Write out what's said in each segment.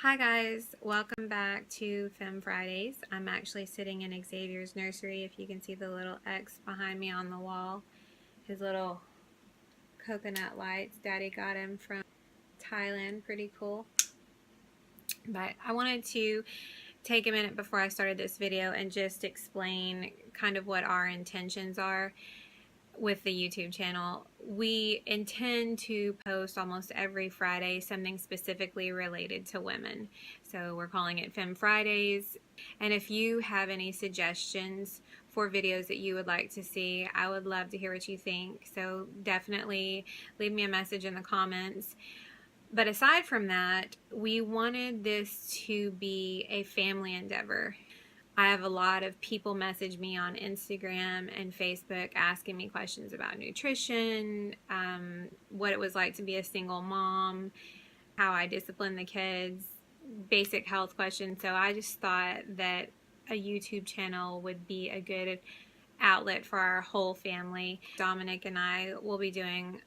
Hi guys, welcome back to Femme Fridays. I'm actually sitting in Xavier's nursery. If you can see the little X behind me on the wall, his little coconut lights. Daddy got him from Thailand, pretty cool. But I wanted to take a minute before I started this video and just explain kind of what our intentions are with the YouTube channel. We intend to post almost every Friday something specifically related to women. So we're calling it Femme Fridays. And if you have any suggestions for videos that you would like to see, I would love to hear what you think. So definitely leave me a message in the comments. But aside from that, we wanted this to be a family endeavor. I have a lot of people message me on Instagram and Facebook asking me questions about nutrition, what it was like to be a single mom, how I discipline the kids, basic health questions. So I just thought that a YouTube channel would be a good outlet for our whole family. Dominic and I will be doing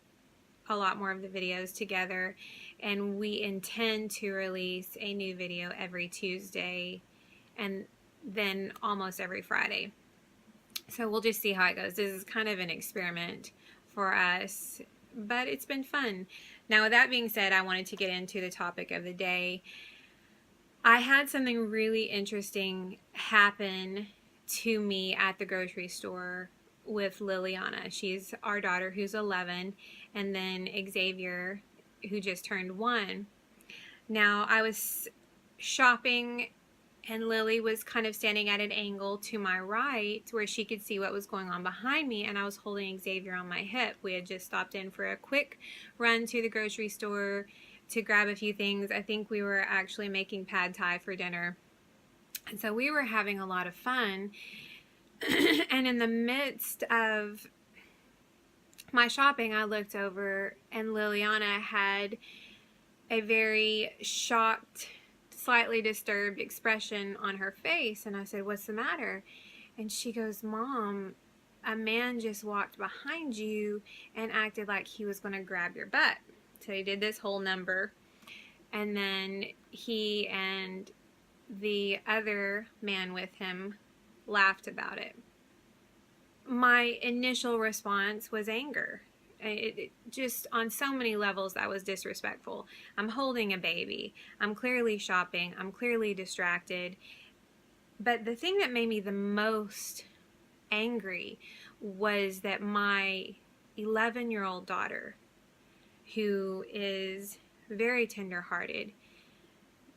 a lot more of the videos together, and we intend to release a new video every Tuesday and then almost every Friday. So we'll just see how it goes. This is kind of an experiment for us, but it's been fun. Now, with that being said, I wanted to get into the topic of the day. I had something really interesting happen to me at the grocery store with Liliana. She's our daughter who's 11, and then Xavier, who just turned 1. Now, I was shopping and Lily was kind of standing at an angle to my right where she could see what was going on behind me, and I was holding Xavier on my hip. We had just stopped in for a quick run to the grocery store to grab a few things. I think we were actually making pad thai for dinner. And so we were having a lot of fun. And in the midst of my shopping, I looked over and Liliana had a very shocked, slightly disturbed expression on her face, and I said, "What's the matter?" And she goes, "Mom, a man just walked behind you and acted like he was going to grab your butt." So he did this whole number, and then he and the other man with him laughed about it. My initial response was anger. It just, on so many levels, that was disrespectful. I'm holding a baby. I'm clearly shopping. I'm clearly distracted. But the thing that made me the most angry was that my 11-year-old daughter, who is very tender-hearted,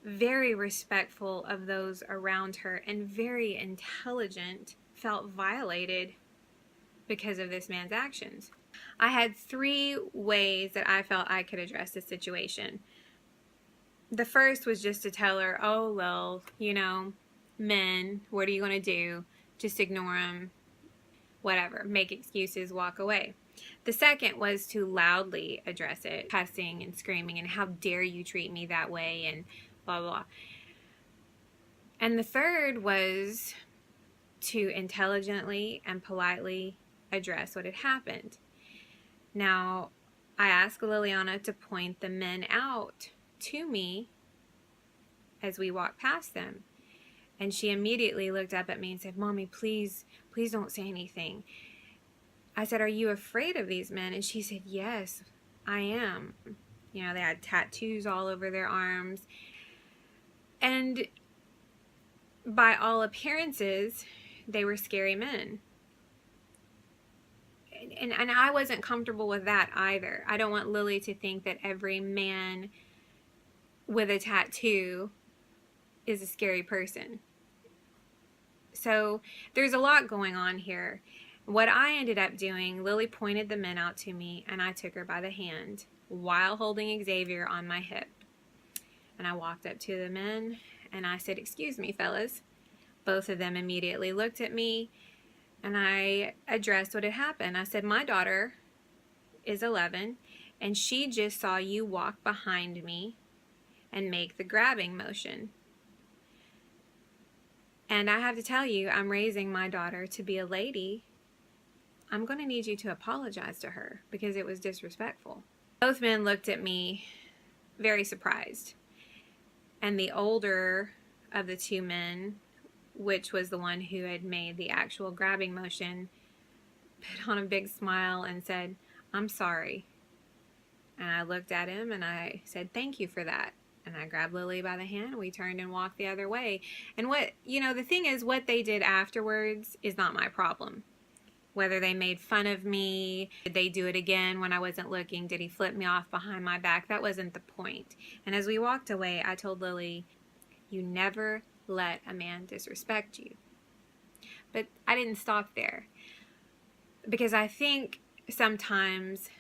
very respectful of those around her, and very intelligent, felt violated because of this man's actions. I had 3 ways that I felt I could address the situation. The first was just to tell her, "Oh, well, you know, men, what are you going to do? Just ignore them, whatever, make excuses, walk away." The second was to loudly address it, cussing and screaming, and "how dare you treat me that way," and blah, blah, blah. And the third was to intelligently and politely address what had happened. Now, I asked Liliana to point the men out to me as we walked past them. And she immediately looked up at me and said, "Mommy, please don't say anything." I said, "Are you afraid of these men?" And she said, "Yes, I am." You know, they had tattoos all over their arms. And by all appearances, they were scary men. And I wasn't comfortable with that either. I don't want Lily to think that every man with a tattoo is a scary person. So there's a lot going on here. What I ended up doing, Lily pointed the men out to me, and I took her by the hand while holding Xavier on my hip. And I walked up to the men, and I said, "Excuse me, fellas." Both of them immediately looked at me, and I addressed what had happened. I said, "My daughter is 11, and she just saw you walk behind me and make the grabbing motion. And I have to tell you, I'm raising my daughter to be a lady. I'm going to need you to apologize to her because it was disrespectful." Both men looked at me very surprised. And the older of the two men, which was the one who had made the actual grabbing motion, put on a big smile and said, "I'm sorry." And I looked at him and I said, "Thank you for that." And I grabbed Lily by the hand and we turned and walked the other way. And the thing is, what they did afterwards is not my problem. Whether they made fun of me, did they do it again when I wasn't looking, did he flip me off behind my back, that wasn't the point. And as we walked away, I told Lily, "You never let a man disrespect you." But I didn't stop there, because I think sometimes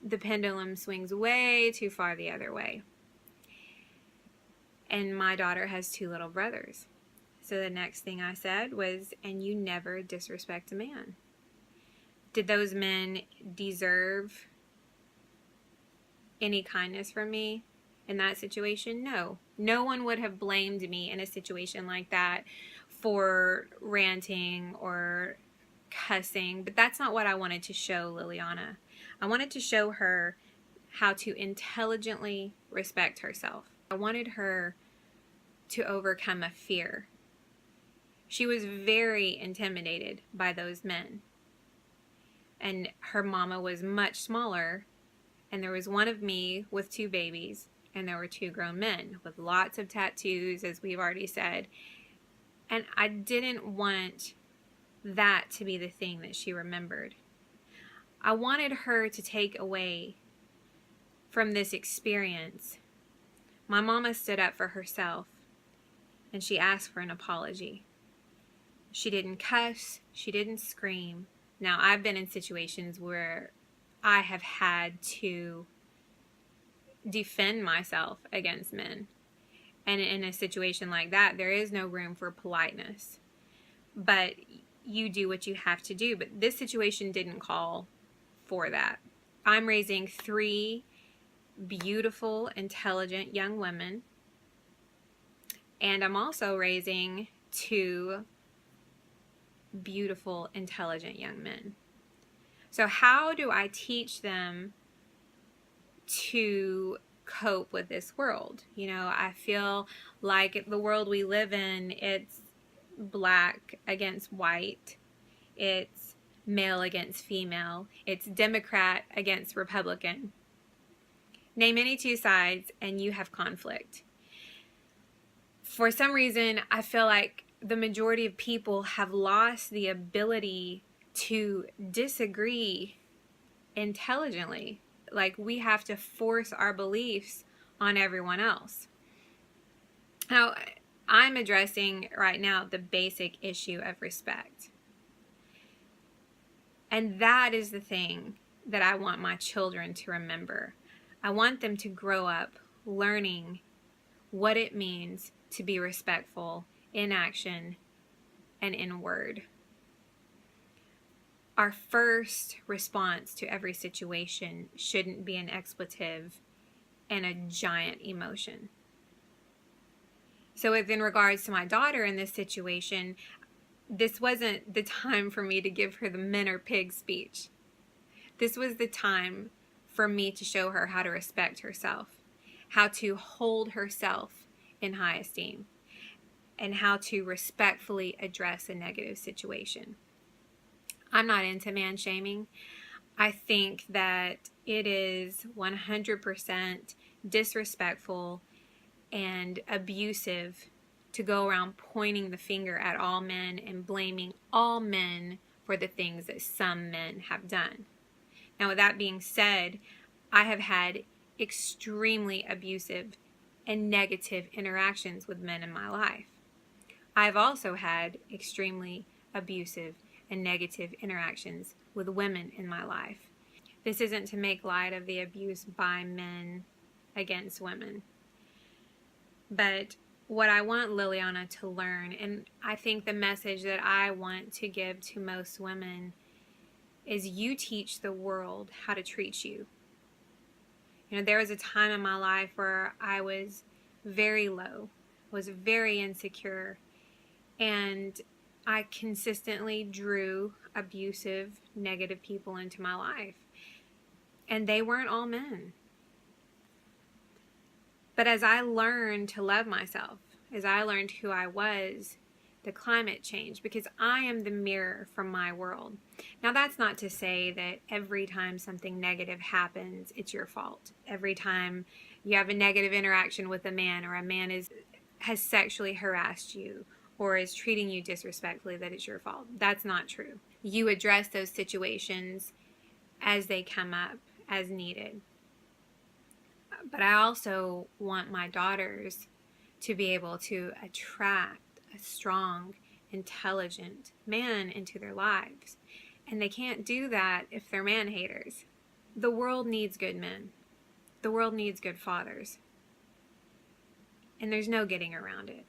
the pendulum swings way too far the other way. And my daughter has two little brothers. So the next thing I said was, "And you never disrespect a man." Did those men deserve any kindness from me in that situation? No. No one would have blamed me in a situation like that for ranting or cussing. But that's not what I wanted to show Liliana. I wanted to show her how to intelligently respect herself. I wanted her to overcome a fear. She was very intimidated by those men. And her mama was much smaller, and there was one of me with two babies, and there were two grown men with lots of tattoos, as we've already said. And I didn't want that to be the thing that she remembered. I wanted her to take away from this experience. My mama stood up for herself, and she asked for an apology. She didn't cuss, she didn't scream. Now, I've been in situations where I have had to defend myself against men. And in a situation like that, there is no room for politeness. But you do what you have to do. But this situation didn't call for that. I'm raising 3 beautiful, intelligent young women. And I'm also raising 2 beautiful, intelligent young men. So how do I teach them to cope with this world? I feel like the world we live in, it's black against white, it's male against female, it's Democrat against Republican. Name any 2 sides and you have conflict. For some reason, I feel like the majority of people have lost the ability to disagree intelligently. Like, we have to force our beliefs on everyone else. Now, I'm addressing right now the basic issue of respect. And that is the thing that I want my children to remember. I want them to grow up learning what it means to be respectful in action and in word. Our first response to every situation shouldn't be an expletive and a giant emotion. So if in regards to my daughter in this situation, this wasn't the time for me to give her the men are pigs speech. This was the time for me to show her how to respect herself, how to hold herself in high esteem, and how to respectfully address a negative situation. I'm not into man shaming. I think that it is 100% disrespectful and abusive to go around pointing the finger at all men and blaming all men for the things that some men have done. Now, with that being said, I have had extremely abusive and negative interactions with men in my life. I've also had extremely abusive and negative interactions with women in my life. This isn't to make light of the abuse by men against women. But what I want Liliana to learn, and I think the message that I want to give to most women, is you teach the world how to treat you. There was a time in my life where I was very low, was very insecure, and I consistently drew abusive, negative people into my life. And they weren't all men. But as I learned to love myself, as I learned who I was, the climate changed, because I am the mirror from my world. Now, that's not to say that every time something negative happens, it's your fault. Every time you have a negative interaction with a man, or a man has sexually harassed you or is treating you disrespectfully, that it's your fault. That's not true. You address those situations as they come up, as needed. But I also want my daughters to be able to attract a strong, intelligent man into their lives. And they can't do that if they're man haters. The world needs good men. The world needs good fathers. And there's no getting around it.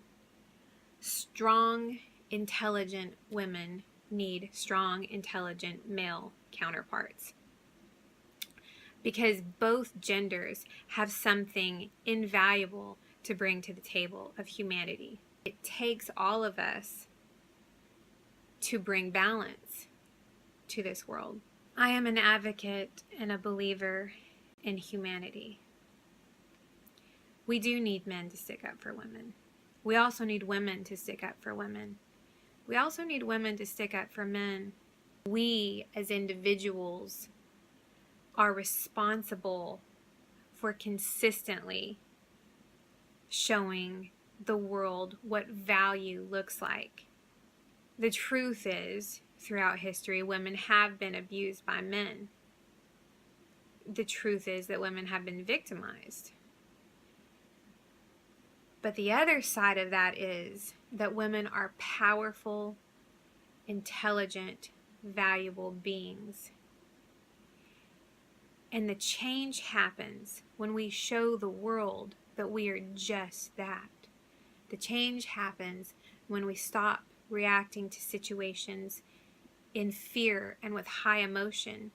Strong, intelligent women need strong, intelligent male counterparts. Because both genders have something invaluable to bring to the table of humanity. It takes all of us to bring balance to this world. I am an advocate and a believer in humanity. We do need men to stick up for women. We also need women to stick up for women. We also need women to stick up for men. We as individuals are responsible for consistently showing the world what value looks like. The truth is, throughout history, women have been abused by men. The truth is that women have been victimized. But the other side of that is that women are powerful, intelligent, valuable beings. And the change happens when we show the world that we are just that. The change happens when we stop reacting to situations in fear and with high emotion.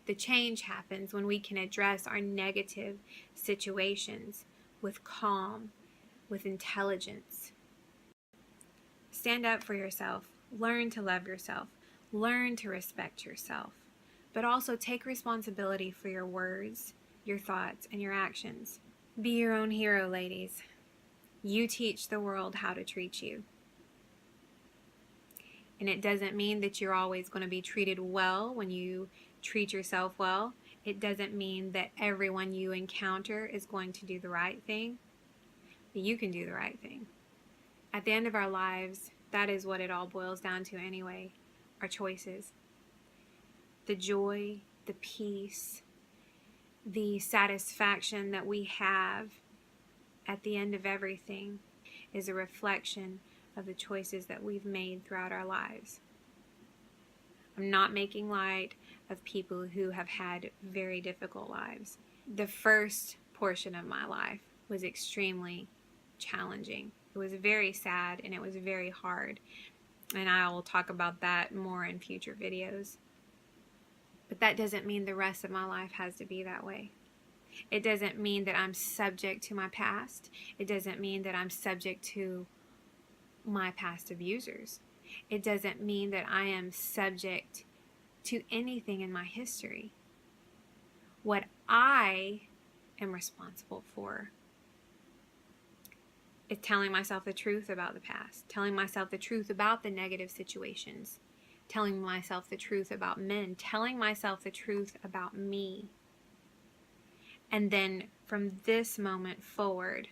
The change happens when we can address our negative situations with calm, with intelligence. Stand up for yourself. Learn to love yourself. Learn to respect yourself. But also take responsibility for your words, your thoughts, and your actions. Be your own hero, ladies. You teach the world how to treat you. And it doesn't mean that you're always going to be treated well when you treat yourself well. It doesn't mean that everyone you encounter is going to do the right thing. But you can do the right thing. At the end of our lives, that is what it all boils down to anyway. Our choices. The joy, the peace, the satisfaction that we have at the end of everything is a reflection of the choices that we've made throughout our lives. I'm not making light of people who have had very difficult lives. The first portion of my life was extremely challenging. It was very sad and it was very hard. And I will talk about that more in future videos. But that doesn't mean the rest of my life has to be that way. It doesn't mean that I'm subject to my past. It doesn't mean that I'm subject to my past abusers. It doesn't mean that I am subject to anything in my history. What I am responsible for is telling myself the truth about the past, telling myself the truth about the negative situations, telling myself the truth about men, telling myself the truth about me. And then from this moment forward,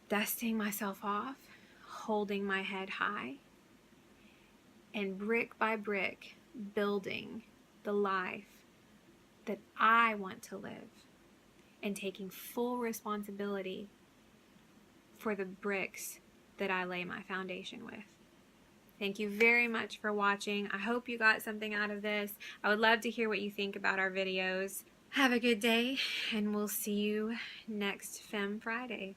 dusting myself off, holding my head high, and brick by brick building the life that I want to live, and taking full responsibility for the bricks that I lay my foundation with. Thank you very much for watching. I hope you got something out of this. I would love to hear what you think about our videos. Have a good day, and we'll see you next Femme Friday.